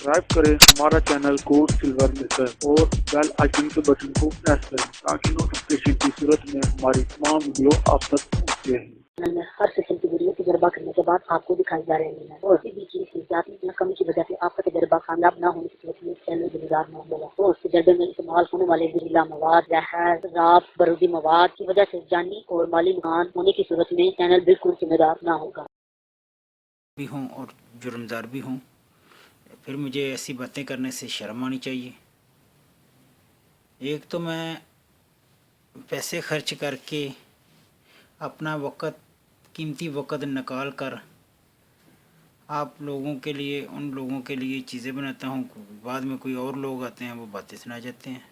Subscribe करें हमारा channel code silver maker और बेल आइकन के बटन को प्रेस करें ताकि नोटिफिकेशन की सूरत में हमारी तमाम वीडियो आप तक पहुँचते हैं। में हर किस्म की वीडियो तजर्बा करने के बाद आपको दिखाई जा रही है और किसी भी चीज की जाती या कमी की वजह से आपका तजर्बा कामयाब न होने की सूरत में चैनल जिम्मेदार न होगा और तजर्बे में इस्तेमाल होने वाले जहरीला मवाद, जहर, शराब, बारूदी मवाद की वजह से जानी और माली नुकसान होने की सूरत में चैनल बिल्कुल जिम्मेदार न होगा। भी हूँ और जुर्मदार भी हूँ, फिर मुझे ऐसी बातें करने से शर्म आनी चाहिए। एक तो मैं पैसे खर्च करके अपना वक़्त, कीमती वक़्त निकाल कर आप लोगों के लिए, उन लोगों के लिए चीज़ें बनाता हूँ, बाद में कोई और लोग आते हैं वो बातें सुना जाते हैं।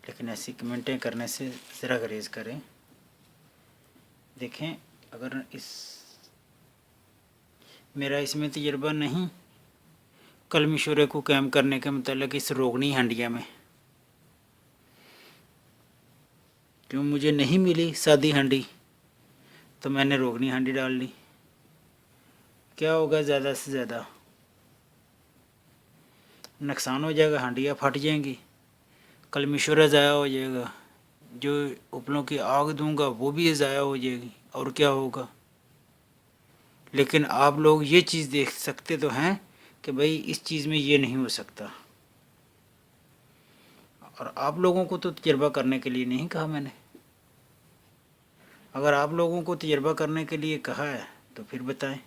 लेकिन ऐसी कमेंटें करने से ज़रा गुरेज़ करें। देखें, अगर मेरा इसमें तजर्बा नहीं कलमी शुरे को कायम करने के मतलब इस रोगनी हंडिया में, क्यों मुझे नहीं मिली सादी हंडी तो मैंने रोगनी हांडी डाल ली। क्या होगा, ज़्यादा से ज़्यादा नुकसान हो जाएगा, हांडियाँ फट जाएंगी, कलमी शुरा ज़ाया हो जाएगा, जो उपलों की आग दूंगा वो भी ज़ाया हो जाएगी, और क्या होगा। लेकिन आप लोग ये चीज़ देख सकते तो हैं कि भाई इस चीज़ में ये नहीं हो सकता, और आप लोगों को तो तजर्बा करने के लिए नहीं कहा मैंने। अगर आप लोगों को तजर्बा करने के लिए कहा है तो फिर बताएं।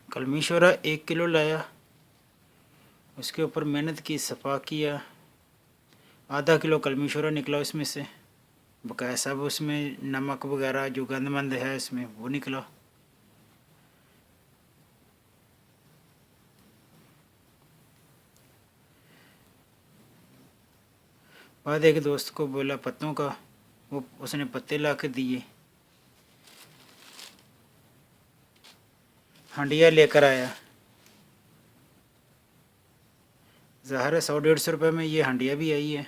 कलमी शोरा 1 किलो लाया, उसके ऊपर मेहनत की, सफ़ा किया, आधा किलो कलमी शोरा निकला उसमें से, बकाया सब उसमें नमक वगैरह जो गंदमंद है इसमें वो निकला। बाद एक दोस्त को बोला पत्तों का, वो उसने पत्ते ला के दिए, हंडिया लेकर आया। ज़ाहिर है 100-150 रुपये में ये हंडिया भी आई है।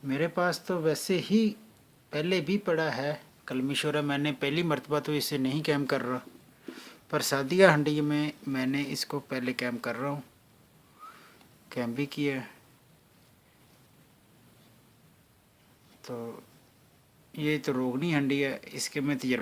मेरे पास तो वैसे ही पहले भी पड़ा है कलमी शोरा, मैंने पहली मर्तबा तो इसे नहीं कैम कर रहा, पर सादिया हंडी में मैंने इसको पहले कैम कर रहा हूँ, कैम भी किया। तो ये तो रोगनी हंडी है, इसके में तजर्बा